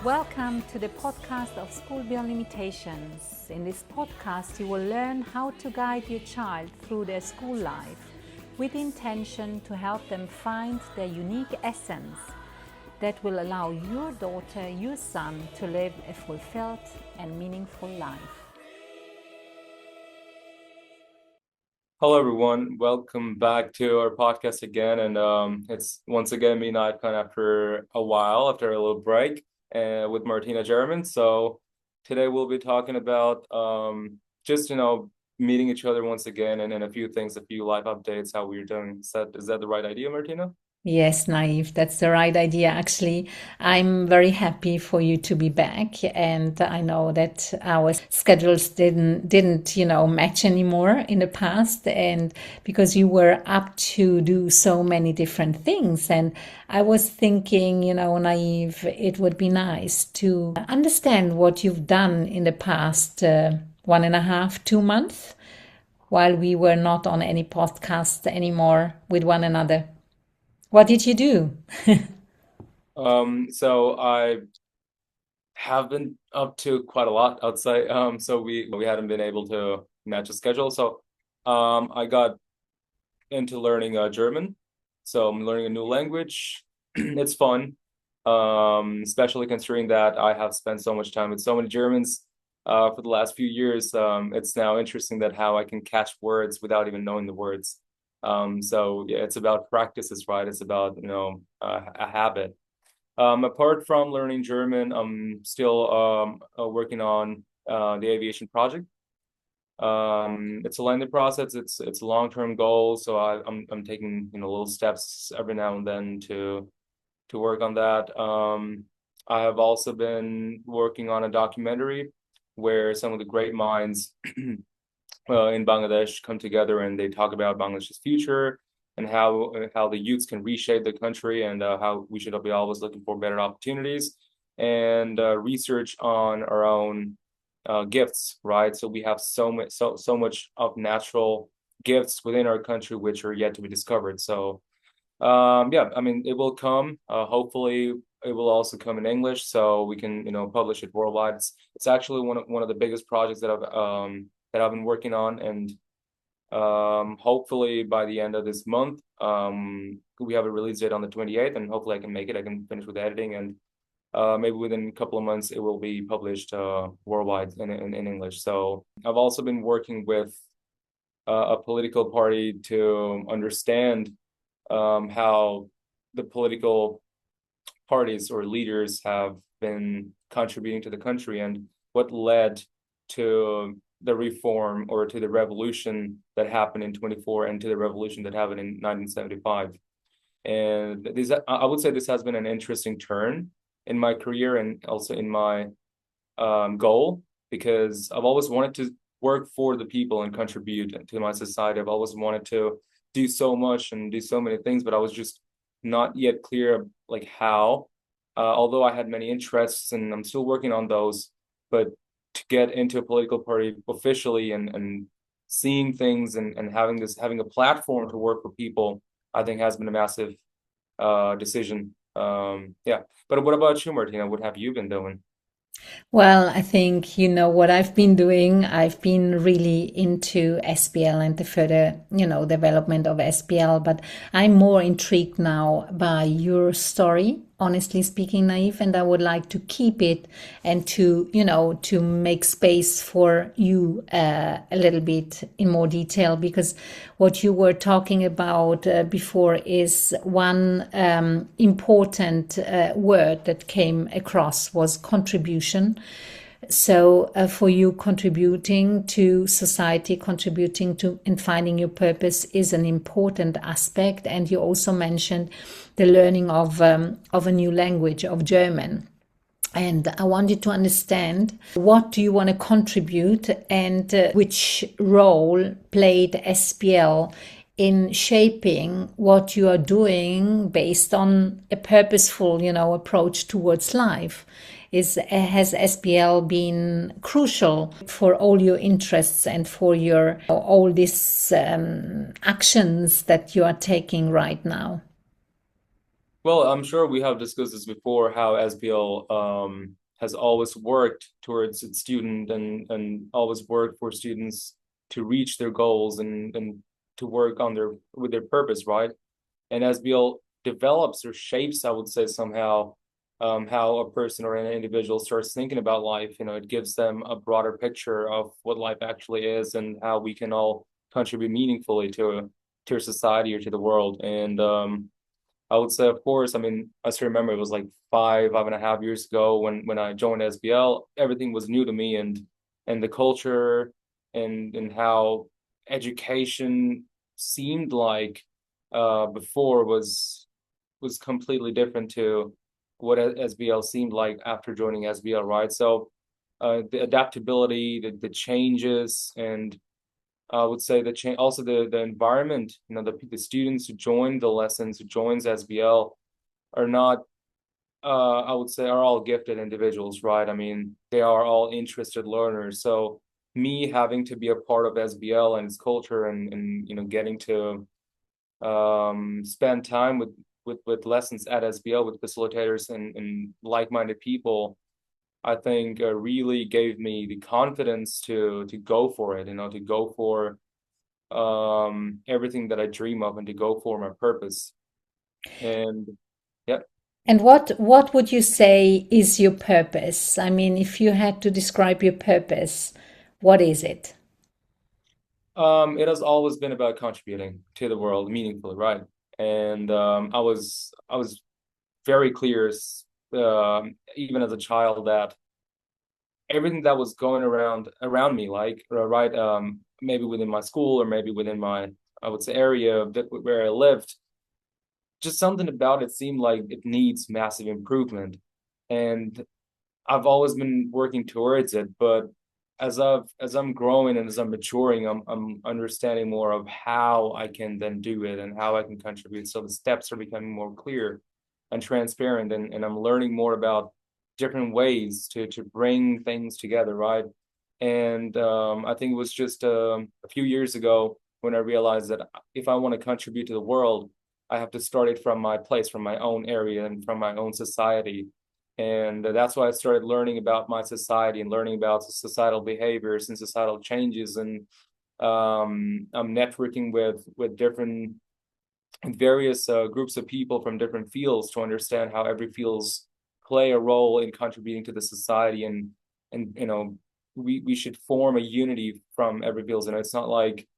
Welcome to the podcast of School Beyond Limitations. In this podcast, you will learn how to guide your child through their school life with the intention to help them find their unique essence that will allow your daughter, your son to live a fulfilled and meaningful life. Hello, everyone. Welcome back to our podcast again. And it's once again me, Nayeef, after a while, after a little break, with Martina Geromin. So today we'll be talking about just, meeting each other once again and a few things, a few life updates, how we're doing. Is that the right idea, Martina? Yes, Nayeef, that's the right idea. Actually, I'm very happy for you to be back, and I know that our schedules didn't match anymore in the past, and because you were up to do so many different things, and I was thinking, Nayeef, it would be nice to understand what you've done in the past 1.5, 2 months, while we were not on any podcast anymore with one another. What did you do? So I have been up to quite a lot outside. So we hadn't been able to match a schedule. So I got into learning German. So I'm learning a new language. It's fun, especially considering that I have spent so much time with so many Germans for the last few years. It's now interesting that how I can catch words without even knowing the words. So yeah, it's about practices, right? It's about, a habit. Apart from learning German, I'm still working on the aviation project. It's a lengthy process. It's a long-term goal. So I'm taking, little steps every now and then to work on that. I have also been working on a documentary where some of the great minds in Bangladesh come together and they talk about Bangladesh's future and how the youths can reshape the country and how we should be always looking for better opportunities and research on our own gifts, right? So we have so much of natural gifts within our country which are yet to be discovered. So it will come. Hopefully, it will also come in English, so we can publish it worldwide. It's actually one of the biggest projects that I've been working on, and hopefully by the end of this month, we have a release date on the 28th, and hopefully I can make it. I can finish with editing, and maybe within a couple of months it will be published worldwide in English. So I've also been working with a political party to understand how the political parties or leaders have been contributing to the country and what led to the reform or to the revolution that happened in 24 and to the revolution that happened in 1975. And I would say this has been an interesting turn in my career and also in my goal, because I've always wanted to work for the people and contribute to my society. I've always wanted to do so much and do so many things, but I was just not yet clear like how, although I had many interests and I'm still working on those, but to get into a political party officially and seeing things and having a platform to work for people, I think has been a massive decision. But what about you, Martina? What have you been doing? Well, I think what I've been doing. I've been really into SBL and the further, development of SBL, but I'm more intrigued now by your story, honestly speaking, Nayeef, and I would like to keep it and to make space for you a little bit in more detail, because what you were talking about before is one important word that came across was contribution. So for you, contributing to society, contributing to and finding your purpose is an important aspect. And you also mentioned the learning of a new language, of German. And I wanted to understand, what do you want to contribute, and which role played SBL in shaping what you are doing based on a purposeful, approach towards life? Has SBL been crucial for all your interests and for your all these actions that you are taking right now? Well, I'm sure we have discussed this before, how SBL has always worked towards its student and always worked for students to reach their goals and to work on their with their purpose, right? And SBL develops or shapes, I would say somehow, how a person or an individual starts thinking about life. It gives them a broader picture of what life actually is and how we can all contribute meaningfully to society or to the world. And I would say, of course, I mean, I still remember it was like 5.5 years ago when I joined SBL. Everything was new to me, and the culture and how education seemed like before was completely different to what SBL seemed like after joining SBL, right? So the adaptability, the changes, and I would say the change, also the environment. The students who join the lessons, who joins SBL, are not. I would say are all gifted individuals, right? I mean, they are all interested learners. So me having to be a part of SBL and its culture and getting to spend time with lessons at SBL with facilitators and like-minded people, I think really gave me the confidence to go for it, to go for everything that I dream of and to go for my purpose. And yeah, And what would you say is your purpose? I mean, if you had to describe your purpose, what is it? it has always been about contributing to the world meaningfully, right? And I was very clear, even as a child, that everything that was going around me, like right, maybe within my school or maybe within my, I would say, area where I lived, just something about it seemed like it needs massive improvement. And I've always been working towards it, but as I'm growing and as I'm maturing, I'm understanding more of how I can then do it and how I can contribute. So the steps are becoming more clear and transparent, and I'm learning more about different ways to bring things together, right? And I think it was just a few years ago when I realized that if I want to contribute to the world, I have to start it from my place, from my own area, and from my own society. And that's why I started learning about my society and learning about societal behaviors and societal changes. And I'm networking with different various groups of people from different fields to understand how every fields play a role in contributing to the society. And we should form a unity from every fields. And it's not like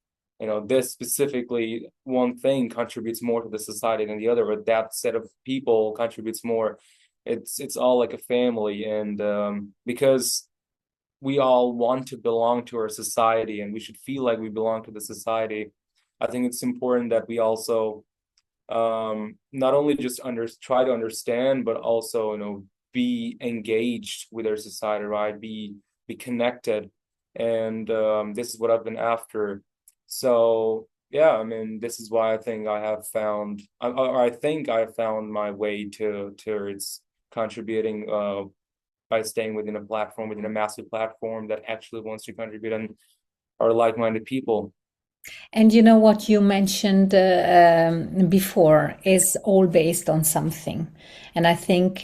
this specifically one thing contributes more to the society than the other, but that set of people contributes more. It's all like a family. And because we all want to belong to our society and we should feel like we belong to the society, I think it's important that we also not only just try to understand, but also be engaged with our society, right? Be connected. And this is what I've been after. So yeah, I mean, this is why I think I have found, or I think I found my way towards contributing by staying within a platform, within a massive platform that actually wants to contribute and are like-minded people. And you know what you mentioned before is all based on something. And I think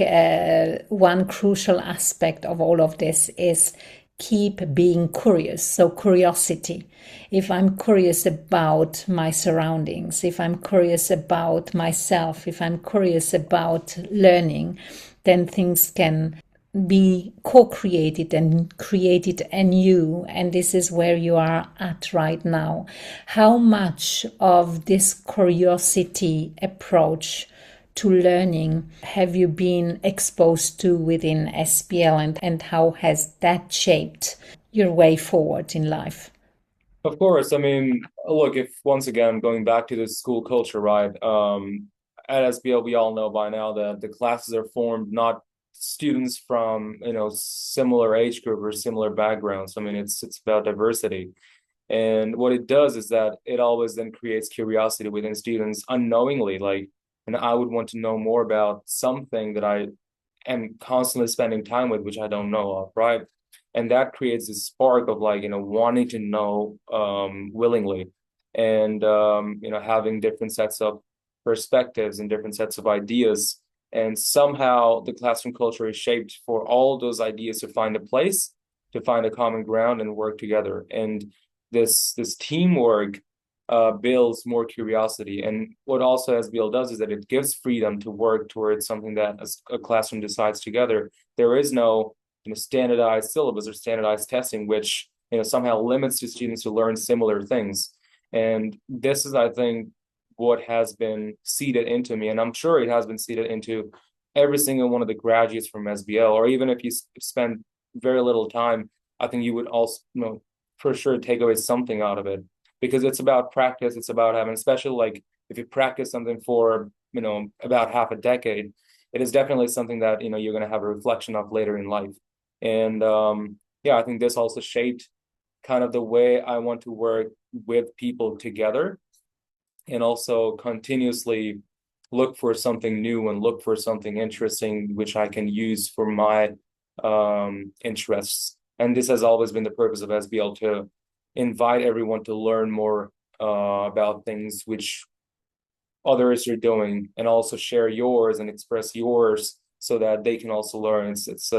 one crucial aspect of all of this is keep being curious. So, curiosity. If I'm curious about my surroundings, if I'm curious about myself, if I'm curious about learning, then things can be co-created and created anew, and this is where you are at right now. How much of this curiosity approach to learning have you been exposed to within SBL, and how has that shaped your way forward in life? Of course, I mean, look, if once again going back to the school culture, right? At SBL, we all know by now that the classes are formed not students from similar age group or similar backgrounds. I mean, it's about diversity, and what it does is that it always then creates curiosity within students unknowingly. Like, and I would want to know more about something that I am constantly spending time with, which I don't know of, right? And that creates this spark of like wanting to know willingly, and having different sets of perspectives and different sets of ideas. And somehow the classroom culture is shaped for all those ideas to find a place, to find a common ground and work together. And this teamwork builds more curiosity. And what also SBL does is that it gives freedom to work towards something that a classroom decides together. There is no standardized syllabus or standardized testing, which somehow limits the students to learn similar things. And this is, I think, what has been seeded into me, and I'm sure it has been seeded into every single one of the graduates from SBL. Or even if you spend very little time, I think you would also, for sure take away something out of it, because it's about practice. It's about having, especially like if you practice something for about half a decade, it is definitely something that you're going to have a reflection of later in life. And yeah, I think this also shaped kind of the way I want to work with people together, and also continuously look for something new and look for something interesting which I can use for my interests. And this has always been the purpose of SBL, to invite everyone to learn more about things which others are doing, and also share yours and express yours so that they can also learn. It's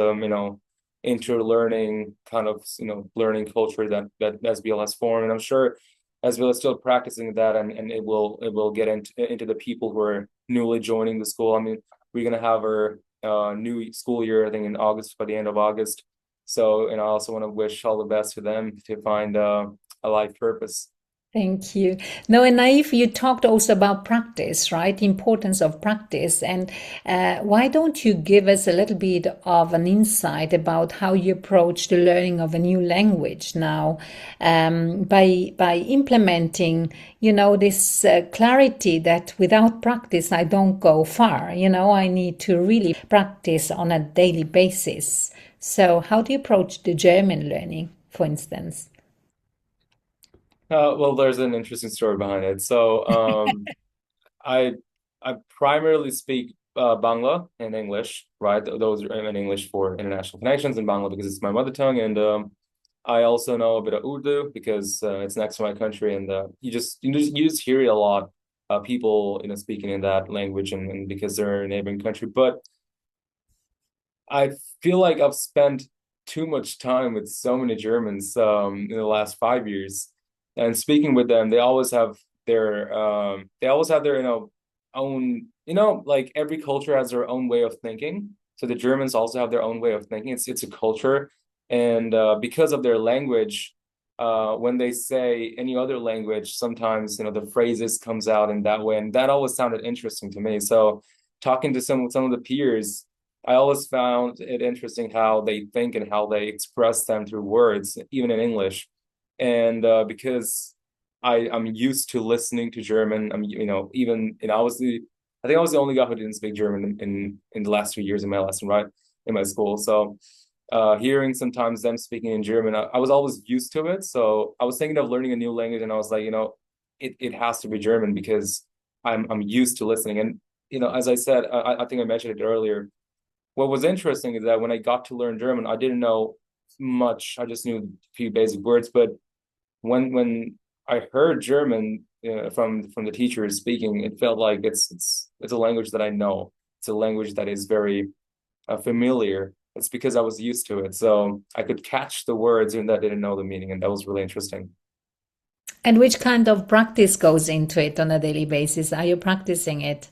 inter-learning kind of learning culture that SBL has formed, and I'm sure SBL is still practicing that, and it will get into the people who are newly joining the school. I mean, we're gonna have our new school year, I think, in August, by the end of August. So, I also want to wish all the best to them to find a life purpose. Thank you. No, and Naif, you talked also about practice, right? The importance of practice. And why don't you give us a little bit of an insight about how you approach the learning of a new language now, by implementing, this clarity that without practice, I don't go far. I need to really practice on a daily basis. So how do you approach the German learning, for instance? Well, there's an interesting story behind it. So, I I primarily speak Bangla and English, right? Those are in English for international connections, and Bangla because it's my mother tongue, and I also know a bit of Urdu because it's next to my country, and you just hear it a lot, people speaking in that language, and because they're a neighboring country. But I feel like I've spent too much time with so many Germans in the last 5 years, and speaking with them, they always have their own, like every culture has their own way of thinking. So the Germans also have their own way of thinking. It's a culture, and because of their language, when they say any other language, sometimes the phrases comes out in that way, and that always sounded interesting to me. So talking to some of the peers, I always found it interesting how they think and how they express them through words, even in English. And because I'm used to listening to German, even I think I was the only guy who didn't speak German in the last 2 years in my lesson, right, in my school. So hearing sometimes them speaking in German, I was always used to it. So I was thinking of learning a new language, and I was like, it has to be German because I'm used to listening. And as I said, I think I mentioned it earlier. What was interesting is that when I got to learn German, I didn't know much. I just knew a few basic words. But when I heard German from the teachers speaking, it felt like it's a language that I know. It's a language that is very familiar. It's because I was used to it, so I could catch the words even though I didn't know the meaning, and that was really interesting. And which kind of practice goes into it on a daily basis? Are you practicing it?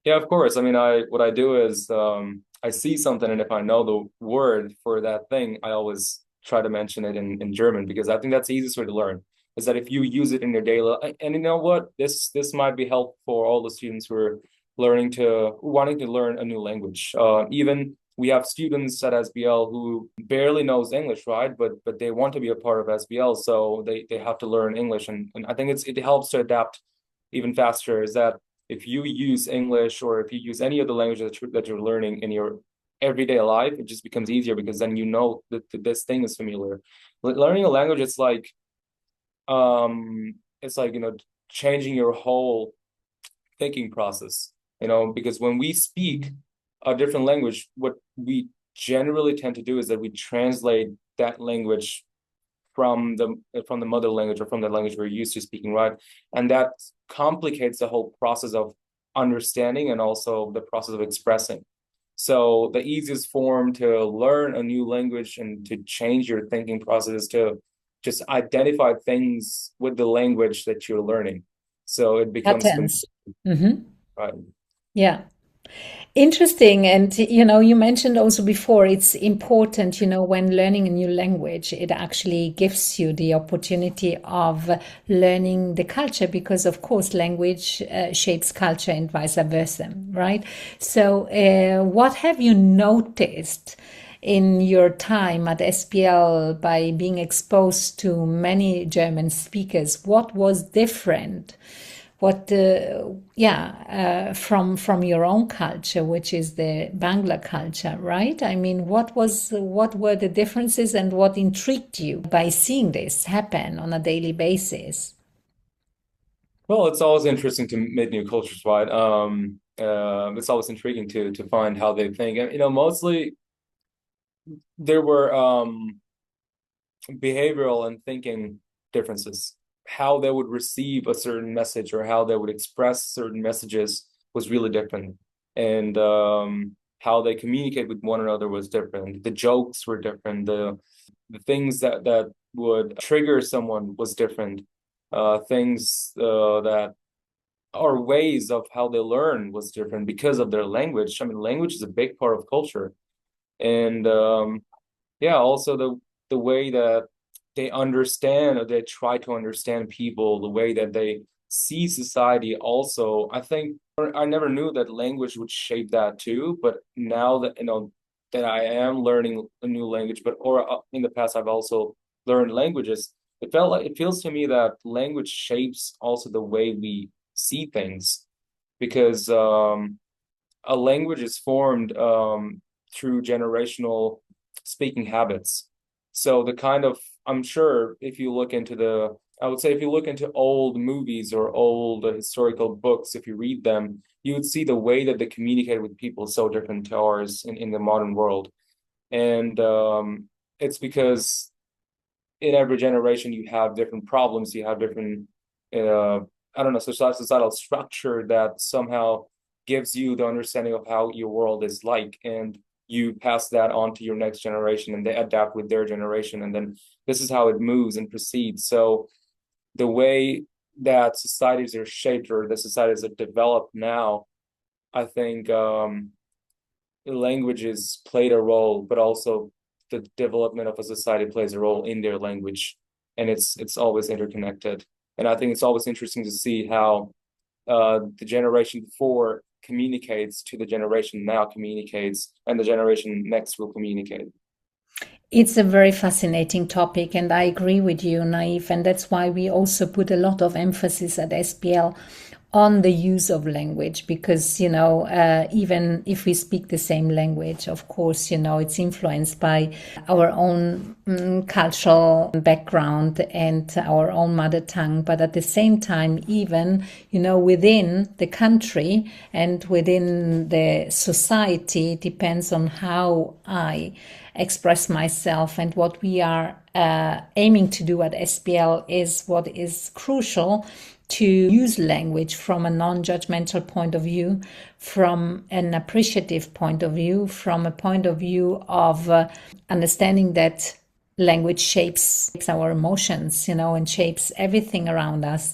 Yeah, of course. I mean, what I do is I see something, and if I know the word for that thing, I always try to mention it in German, because I think that's the easiest way to learn. Is that if you use it in your daily, and you know what, this might be helpful for all the students who are wanting to learn a new language. Even we have students at SBL who barely knows English, right? But they want to be a part of SBL, so they have to learn English, and I think it helps to adapt even faster. Is that if you use English, or if you use any of the language that you're learning in your everyday life, it just becomes easier because then that this thing is familiar. Learning a language, it's like changing your whole thinking process. Because when we speak a different language, what we generally tend to do is that we translate that language from the mother language or from the language we're used to speaking, right? And that complicates the whole process of understanding and also the process of expressing. So the easiest form to learn a new language and to change your thinking process is to just identify things with the language that you're learning. So it becomes familiar, Patterns. Hmm. right? Yeah. Interesting. And, you mentioned also before it's important, when learning a new language, it actually gives you the opportunity of learning the culture because, of course, language shapes culture and vice versa, right? So, what have you noticed in your time at SBL by being exposed to many German speakers? What was different? What from your own culture, which is the Bangla culture, right? I mean, what were the differences and what intrigued you by seeing this happen on a daily basis? Well, it's always interesting to meet new cultures, right? It's always intriguing to find how they think. And mostly there were behavioral and thinking differences. How they would receive a certain message or how they would express certain messages was really different. And how they communicate with one another was different. The jokes were different. The things that would trigger someone was different. Things that or ways of how they learn was different because of their language. I mean, language is a big part of culture. And yeah, also the way that they understand or they try to understand people, the way that they see society also. I think I never knew that language would shape that too, but now that that I am learning a new language, but or in the past I've also learned languages, it feels to me that language shapes also the way we see things because a language is formed through generational speaking habits. So the kind of, I'm sure if you look into I would say if you look into old movies or old historical books, if you read them, you would see the way that they communicate with people so different to ours in the modern world. And it's because in every generation you have different problems, you have different uh, I don't know, societal structure that somehow gives you the understanding of how your world is like, and you pass that on to your next generation and they adapt with their generation, and then this is how it moves and proceeds. So the way that societies are shaped or the societies are developed now, I think languages played a role, but also the development of a society plays a role in their language, and it's always interconnected. And I think it's always interesting to see how the generation before communicates to the generation now communicates, and the generation next will communicate. It's a very fascinating topic, and I agree with you, Naif. And that's why we also put a lot of emphasis at SBL on the use of language because, even if we speak the same language, of course, it's influenced by our own cultural background and our own mother tongue. But at the same time, even, within the country and within the society, it depends on how I express myself. And what we are aiming to do at SBL is what is crucial to use language from a non-judgmental point of view, from an appreciative point of view, from a point of view of understanding that language shapes our emotions, and shapes everything around us.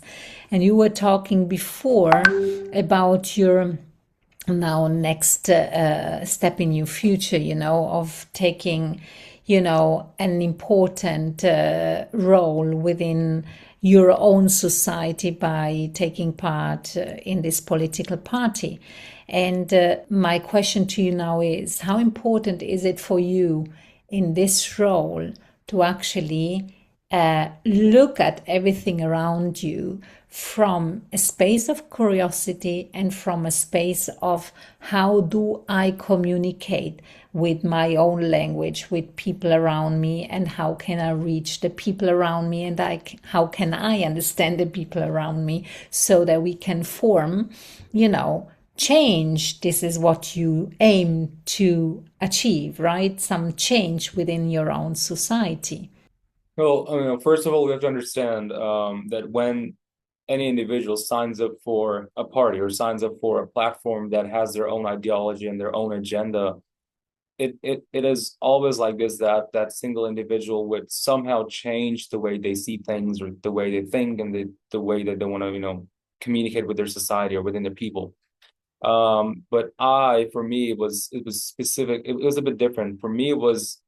And you were talking before about your now next step in your future, of taking, an important role within your own society by taking part in this political party. And my question to you now is, how important is it for you in this role to actually look at everything around you from a space of curiosity and from a space of how do I communicate with my own language with people around me, and how can I reach the people around me, and how can I understand the people around me so that we can form, change. This is what you aim to achieve, right? Some change within your own society. Well, I mean, first of all, we have to understand that when any individual signs up for a party or signs up for a platform that has their own ideology and their own agenda, it is always like this, that that single individual would somehow change the way they see things or the way they think and the way that they want to, communicate with their society or within their people. But for me, it was specific. It was a bit different. For me, it was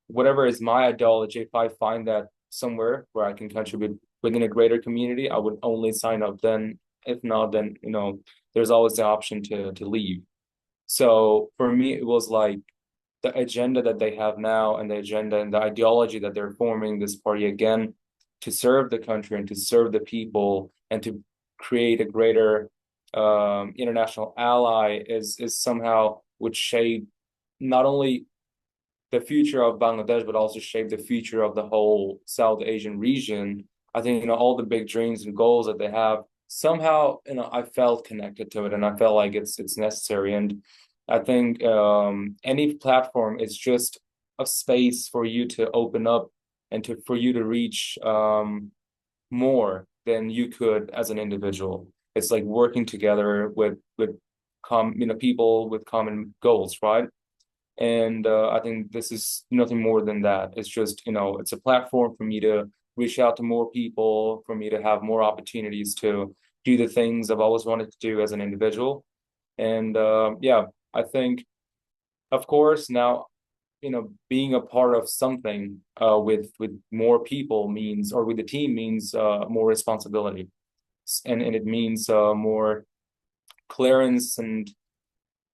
whatever is my ideology. If I find that somewhere where I can contribute within a greater community, I would only sign up then. If not, then there's always the option to leave. So for me, it was like the agenda that they have now and the agenda and the ideology that they're forming this party again to serve the country and to serve the people and to create a greater international ally is somehow would shape not only the future of Bangladesh, but also shape the future of the whole South Asian region. I think, all the big dreams and goals that they have, somehow, I felt connected to it and I felt like it's necessary. And I think any platform is just a space for you to open up and for you to reach more than you could as an individual. It's like working together with people with common goals, right? And I think this is nothing more than that. It's just, it's a platform for me to reach out to more people, for me to have more opportunities to do the things I've always wanted to do as an individual. And yeah, I think, of course, now, being a part of something with more people means, or with the team means more responsibility. And it means more clearance and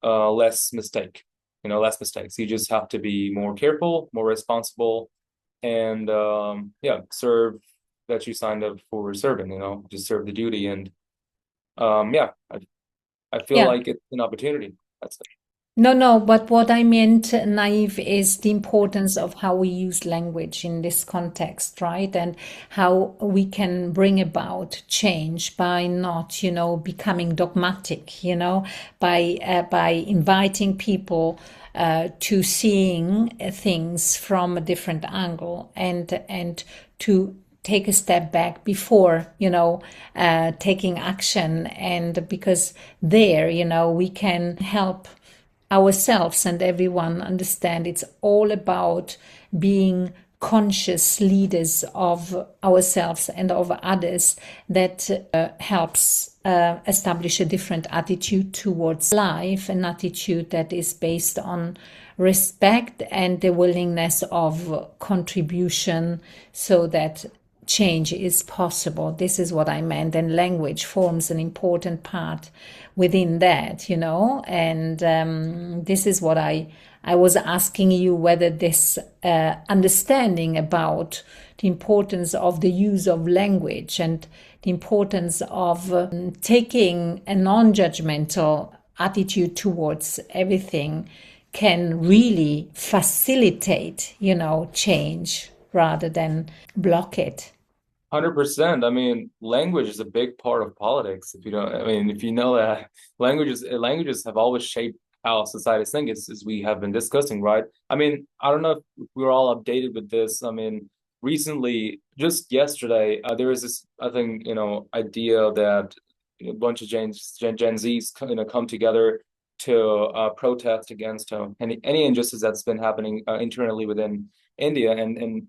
less mistakes. You just have to be more careful, more responsible, and yeah, serve that you signed up for serving, just serve the duty. And yeah, I feel Yeah. like it's an opportunity. That's it. No, no, but what I meant, Naive, is the importance of how we use language in this context, right? And how we can bring about change by not, becoming dogmatic, by inviting people to seeing things from a different angle and to take a step back before taking action, and because there we can help ourselves and everyone understand it's all about being conscious leaders of ourselves and of others that helps establish a different attitude towards life, an attitude that is based on respect and the willingness of contribution so that change is possible. This is what I meant, and language forms an important part within that, and this is what I was asking you, whether this understanding about the importance of the use of language and the importance of taking a non-judgmental attitude towards everything can really facilitate, change rather than block it. 100%. I mean, language is a big part of politics. If you don't, I mean, if you know that languages have always shaped how societies think, as we have been discussing, right? I mean, I don't know if we're all updated with this. I mean, recently, just yesterday, there was this, I think, idea that a bunch of Gen Zs, come together to protest against any injustice that's been happening internally within India, and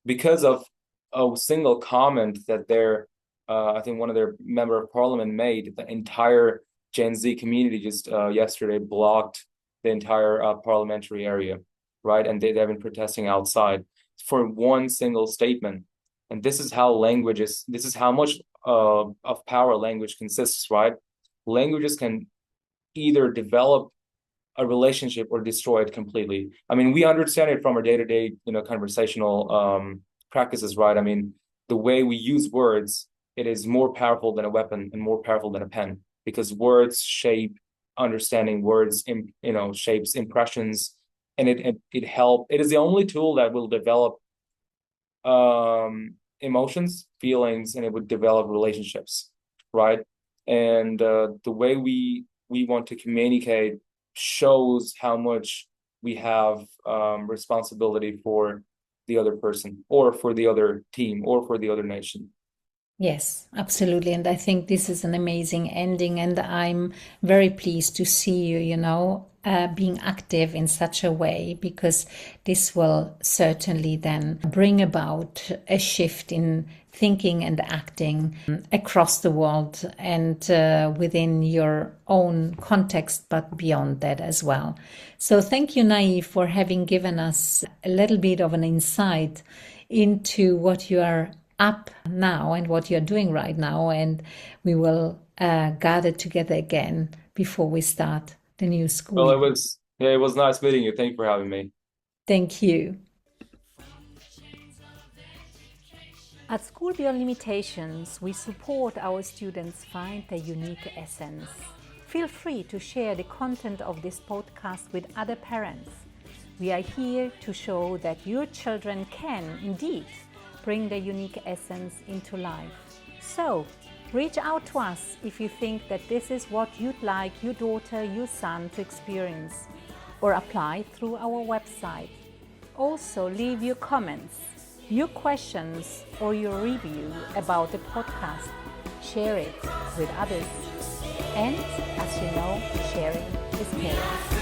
because of a single comment that I think one of their member of parliament made, the entire Gen Z community just yesterday blocked the entire parliamentary area, right? And they've been protesting outside for one single statement. And this is how much of power language consists, right? Languages can either develop a relationship or destroy it completely. I mean, we understand it from our day-to-day, conversational practices, right? I mean, the way we use words, it is more powerful than a weapon and more powerful than a pen, because words shape understanding, shapes impressions, and it is the only tool that will develop emotions, feelings, and it would develop relationships, right? And the way we want to communicate shows how much we have responsibility for the other person or for the other team or for the other nation. Yes, absolutely. And I think this is an amazing ending. And I'm very pleased to see you, being active in such a way, because this will certainly then bring about a shift in thinking and acting across the world and within your own context, but beyond that as well. So thank you, Nayeef, for having given us a little bit of an insight into what you are up now and what you're doing right now, and we will gather together again before we start the new school Well, year. it was nice meeting you. Thank you for having me. Thank you. At School Beyond Limitations, we support our students find their unique essence. Feel free to share the content of this podcast with other parents. We are here to show that your children can indeed bring their unique essence into life. So, reach out to us if you think that this is what you'd like your daughter, your son to experience, or apply through our website. Also, leave your comments, your questions, or your review about the podcast. Share it with others. And, as you know, sharing is caring.